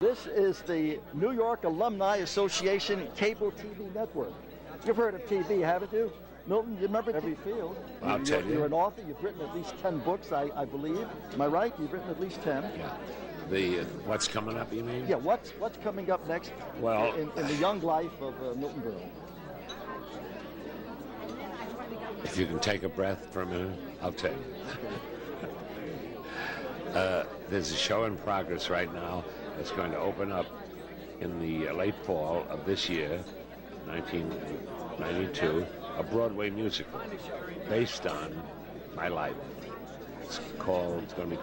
This is the New York Alumni Association Cable TV Network. You've heard of TV, haven't you? Milton, you remember every field. I'll tell you. You're an author. You've written at least 10 books, I believe. Am I right? You've written at least 10. Yeah. The what's coming up, you mean? Yeah, what's coming up next Well, in the young life of Milton Berle? If you can take a breath for a minute, I'll tell you. There's a show in progress right now that's going to open up in the late fall of this year, 1992, a Broadway musical based on my life. It's going to be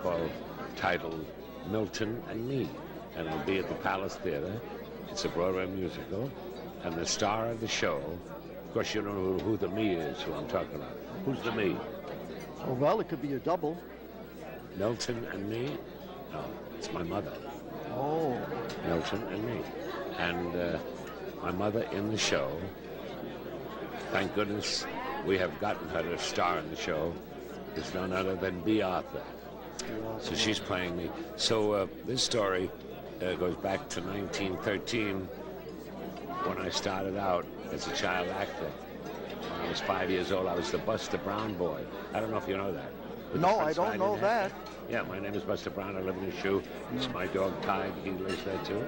titled Milton and Me, and it'll be at the Palace Theater. It's a Broadway musical, and the star of the show, of course you don't know who the me is, who I'm talking about. Who's the me? Oh, well, it could be your double. Milton and me? No, it's my mother. Oh. Milton and me. And my mother in the show, thank goodness we have gotten her to star in the show, is none other than B. Arthur. So she's playing me. So this story goes back to 1913 when I started out as a child actor. When I was 5 years old, I was the Buster Brown boy. I don't know if you know that. No, I don't know that. Yeah, my name is Buster Brown. I live in the shoe. It's my dog, Tig. He lives there, too.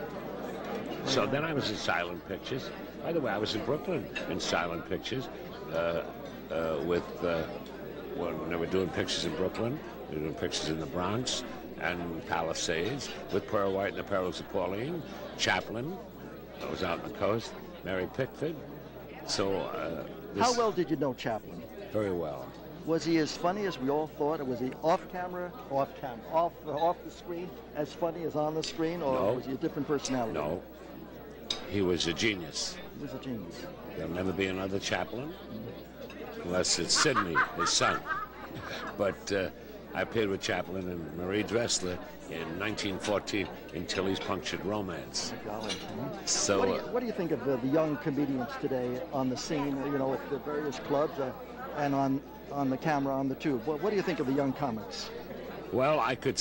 So then I was in silent pictures. By the way, I was in Brooklyn in silent pictures when they were doing pictures in Brooklyn. They were doing pictures in the Bronx and Palisades with Pearl White and the Perils of Pauline, Chaplin, I was out on the coast, Mary Pickford. So How well did you know Chaplin? Very well. Was he as funny as we all thought, or was he off the screen, as funny as on the screen, or was he a different personality? No. He was a genius. He was a genius. There'll never be another Chaplin, unless it's Sidney, his son. But I appeared with Chaplin and Marie Dressler in 1914 in Tilly's Punctured Romance. So, what do you think of the young comedians today on the scene, at the various clubs and on the camera, on the tube? What do you think of the young comics? Well, I could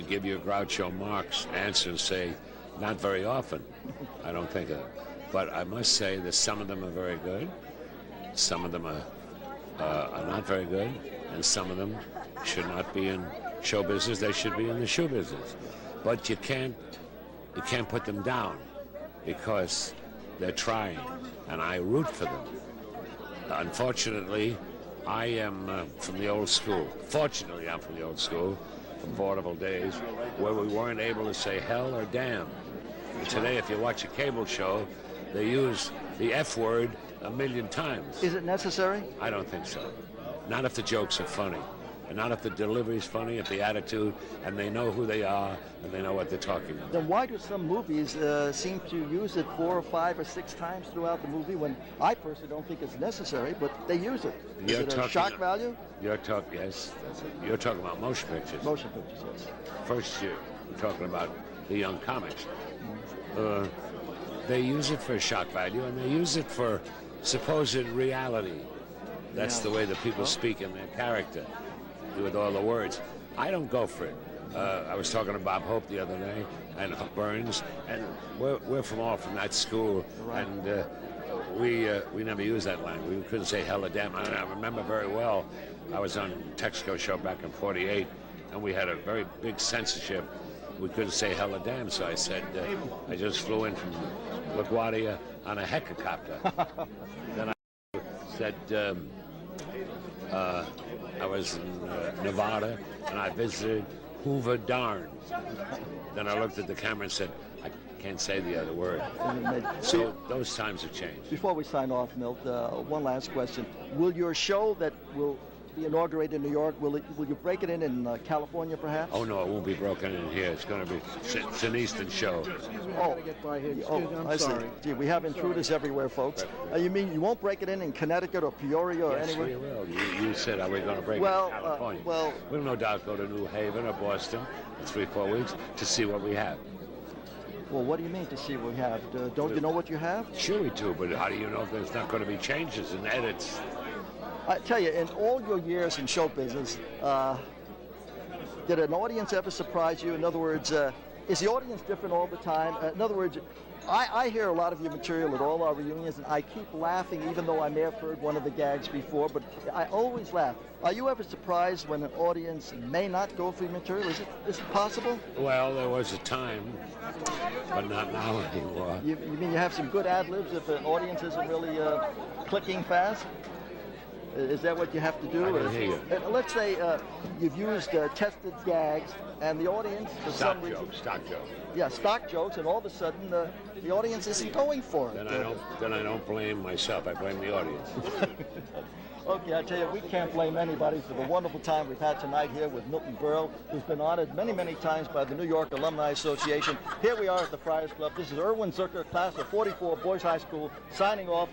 give you a Groucho Marx answer and say, not very often. I don't think of it. But I must say that some of them are very good, some of them are not very good, and some of them should not be in show business. They should be in the shoe business. But you can't put them down because they're trying, and I root for them. Unfortunately, I am from the old school. Fortunately, I'm from the old school, from vaudeville days, where we weren't able to say hell or damn. And today, if you watch a cable show, they use the F word a million times. Is it necessary? I don't think so. Not if the jokes are funny, and not if the delivery's funny, if the attitude, and they know who they are, and they know what they're talking about. Then why do some movies seem to use it 4 or 5 or 6 times throughout the movie when I personally don't think it's necessary, but they use it? Is it a shock value? Yes, that's it. You're talking about motion pictures. Motion pictures, yes. First, you're talking about the young comics. They use it for shock value, and they use it for supposed reality. That's the way that people speak in their character, with all the words. I don't go for it. I was talking to Bob Hope the other day, and Burns, and we're from that school, and we never used that language. We couldn't say hell or damn. I remember very well, I was on Texaco show back in '48, and we had a very big censorship. We couldn't say hell or damn, so I said, I just flew in from LaGuardia on a helicopter. Then I said, I was in Nevada, and I visited Hoover Darn. Then I looked at the camera and said, I can't say the other word. So those times have changed. Before we sign off, Milt, one last question. Will your show that will be inaugurated in New York, will you break it in California, perhaps? Oh, no, it won't be broken in here. It's going to be, it's an Eastern show. I'm sorry. Gee, we have intruders everywhere, folks. You mean you won't break it in Connecticut or Peoria or anywhere? Yes, we will. You said, are we going to break it in California? We'll no doubt go to New Haven or Boston in 3-4 weeks to see what we have. Well, what do you mean to see what we have? Don't you know what you have? Sure we do, but how do you know if there's not going to be changes and edits? I tell you, in all your years in show business, did an audience ever surprise you? In other words, Is the audience different all the time? In other words, I hear a lot of your material at all our reunions, and I keep laughing even though I may have heard one of the gags before, but I always laugh. Are you ever surprised when an audience may not go for your material? Is it possible? Well, there was a time, but not now anymore. You mean you have some good ad-libs if an audience isn't really clicking fast? Is that what you have to do? I didn't hear you. Let's say you've used tested gags, and the audience, for some reason... Stock jokes. Yeah, stock jokes, and all of a sudden the audience isn't going for it. Then I don't blame myself. I blame the audience. Okay, I tell you, we can't blame anybody for the wonderful time we've had tonight here with Milton Berle, who's been honored many, many times by the New York Alumni Association. Here we are at the Friars Club. This is Irwin Zucker, class of 44, Boys High School, signing off.